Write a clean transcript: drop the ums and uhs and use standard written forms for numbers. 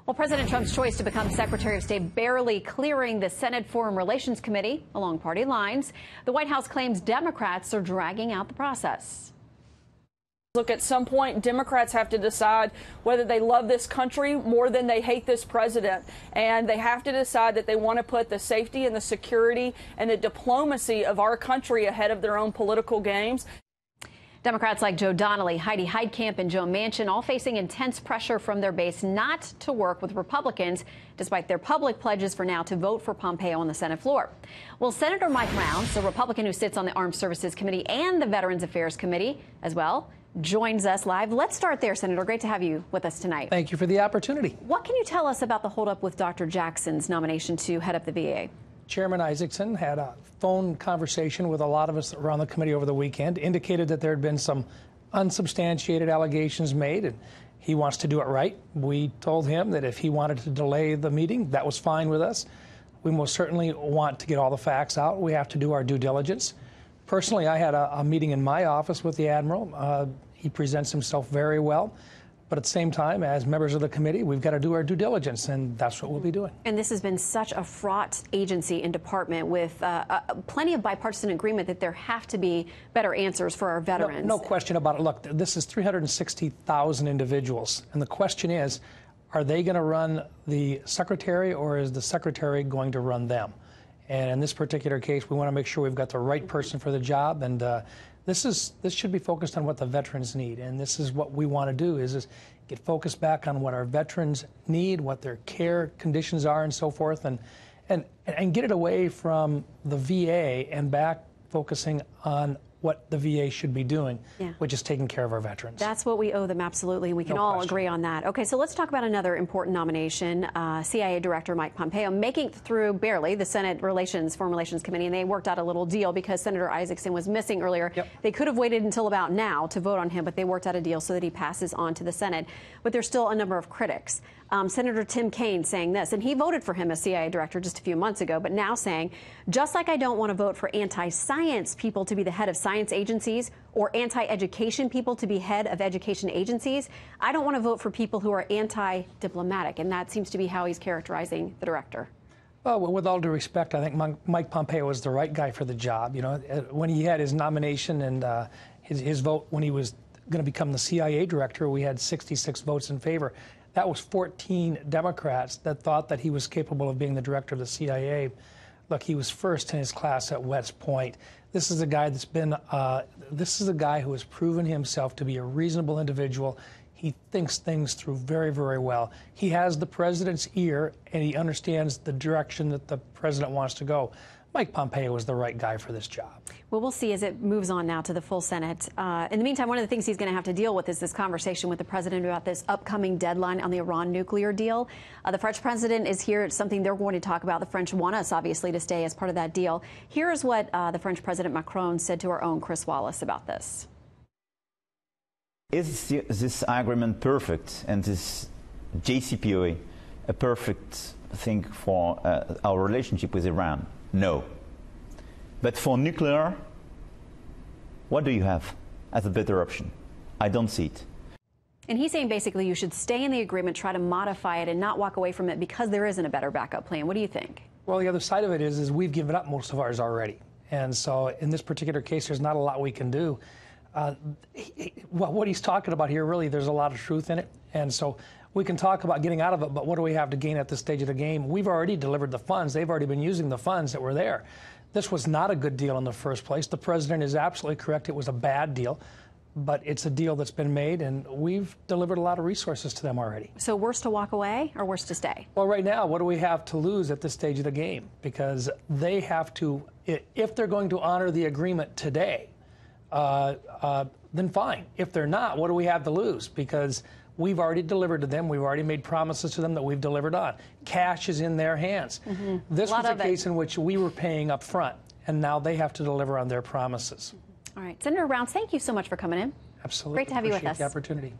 Well, President Trump's choice to become Secretary of State barely clearing the Senate Foreign Relations Committee along party lines. The White House claims Democrats are dragging out the process. Look, at some point, Democrats have to decide whether they love this country more than they hate this president. And they have to decide that they want to put the safety and the security and the diplomacy of our country ahead of their own political games. Democrats like Joe Donnelly, Heidi Heitkamp, and Joe Manchin all facing intense pressure from their base not to work with Republicans, despite their public pledges for now to vote for Pompeo on the Senate floor. Well, Senator Mike Rounds, a Republican who sits on the Armed Services Committee and the Veterans Affairs Committee as well, joins us live. Let's start there, Senator. Great to have you with us tonight. Thank you for the opportunity. What can you tell us about the holdup with Dr. Jackson's nomination to head up the VA? Chairman Isaacson had a phone conversation with a lot of us that were on the committee over the weekend, indicated that there had been some unsubstantiated allegations made, and he wants to do it right. We told him that if he wanted to delay the meeting, that was fine with us. We most certainly want to get all the facts out. We have to do our due diligence. Personally, I had a meeting in my office with the Admiral. He presents himself very well. But at the same time, as members of the committee, we've got to do our due diligence, and that's what we'll be doing. And this has been such a fraught agency and department with plenty of bipartisan agreement that there have to be better answers for our veterans. No question about it. Look, this is 360,000 individuals, and the question is, are they going to run the secretary, or is the secretary going to run them? And in this particular case, we want to make sure we've got the right person for the job, and this should be focused on what the veterans need, and this is what we want to do, is get focused back on what our veterans need, what their care conditions are, and so forth, and get it away from the VA and back focusing on what the VA should be doing, which is taking care of our veterans. That's what we owe them, absolutely. We can all agree on that. Okay, so let's talk about another important nomination. CIA Director Mike Pompeo making it through barely the Senate Foreign Relations Committee, and they worked out a little deal because Senator Isaacson was missing earlier. They could have waited until about now to vote on him, but they worked out a deal so that he passes on to the Senate. But there's still a number of critics. Senator Tim Kaine saying this, and he voted for him as CIA director just a few months ago, but now saying, just like I don't want to vote for anti-science people to be the head of science agencies or anti-education people to be head of education agencies, I don't want to vote for people who are anti-diplomatic. And that seems to be how he's characterizing the director. Well, with all due respect, I think Mike Pompeo was the right guy for the job. You know, when he had his nomination and his vote when he was going to become the CIA director, we had 66 votes in favor. That was 14 Democrats that thought that he was capable of being the director of the CIA. Look, he was first in his class at West Point. This is a guy that's been, this is a guy who has proven himself to be a reasonable individual. He thinks things through very, very well. He has the president's ear, and he understands the direction that the president wants to go. Mike Pompeo is the right guy for this job. Well, we'll see as it moves on now to the full Senate. In the meantime, one of the things he's going to have to deal with is this conversation with the president about this upcoming deadline on the Iran nuclear deal. The French president is here. It's something they're going to talk about. The French want us, obviously, to stay as part of that deal. Here's what the French President Macron said to our own Chris Wallace about this. Is this agreement perfect, and this JCPOA a perfect thing for our relationship with Iran? No. But for nuclear, what do you have as a better option? I don't see it. And he's saying basically you should stay in the agreement, try to modify it, and not walk away from it because there isn't a better backup plan. What do you think? Well, the other side of it is we've given up most of ours already. And so in this particular case, there's not a lot we can do. What he's talking about here, really, there's a lot of truth in it. And so we can talk about getting out of it, but what do we have to gain at this stage of the game? We've already delivered the funds. They've already been using the funds that were there. This was not a good deal in the first place. The president is absolutely correct. It was a bad deal, but it's a deal that's been made, and we've delivered a lot of resources to them already. So worse to walk away or worse to stay? Well, right now, what do we have to lose at this stage of the game? Because they have to, if they're going to honor the agreement today, then fine. If they're not, what do we have to lose? Because we've already delivered to them. We've already made promises to them that we've delivered on. Cash is in their hands. This was a case in which we were paying up front, and now they have to deliver on their promises. All right. Senator Rounds, thank you so much for coming in. Absolutely. Great to have you with us. Appreciate the opportunity.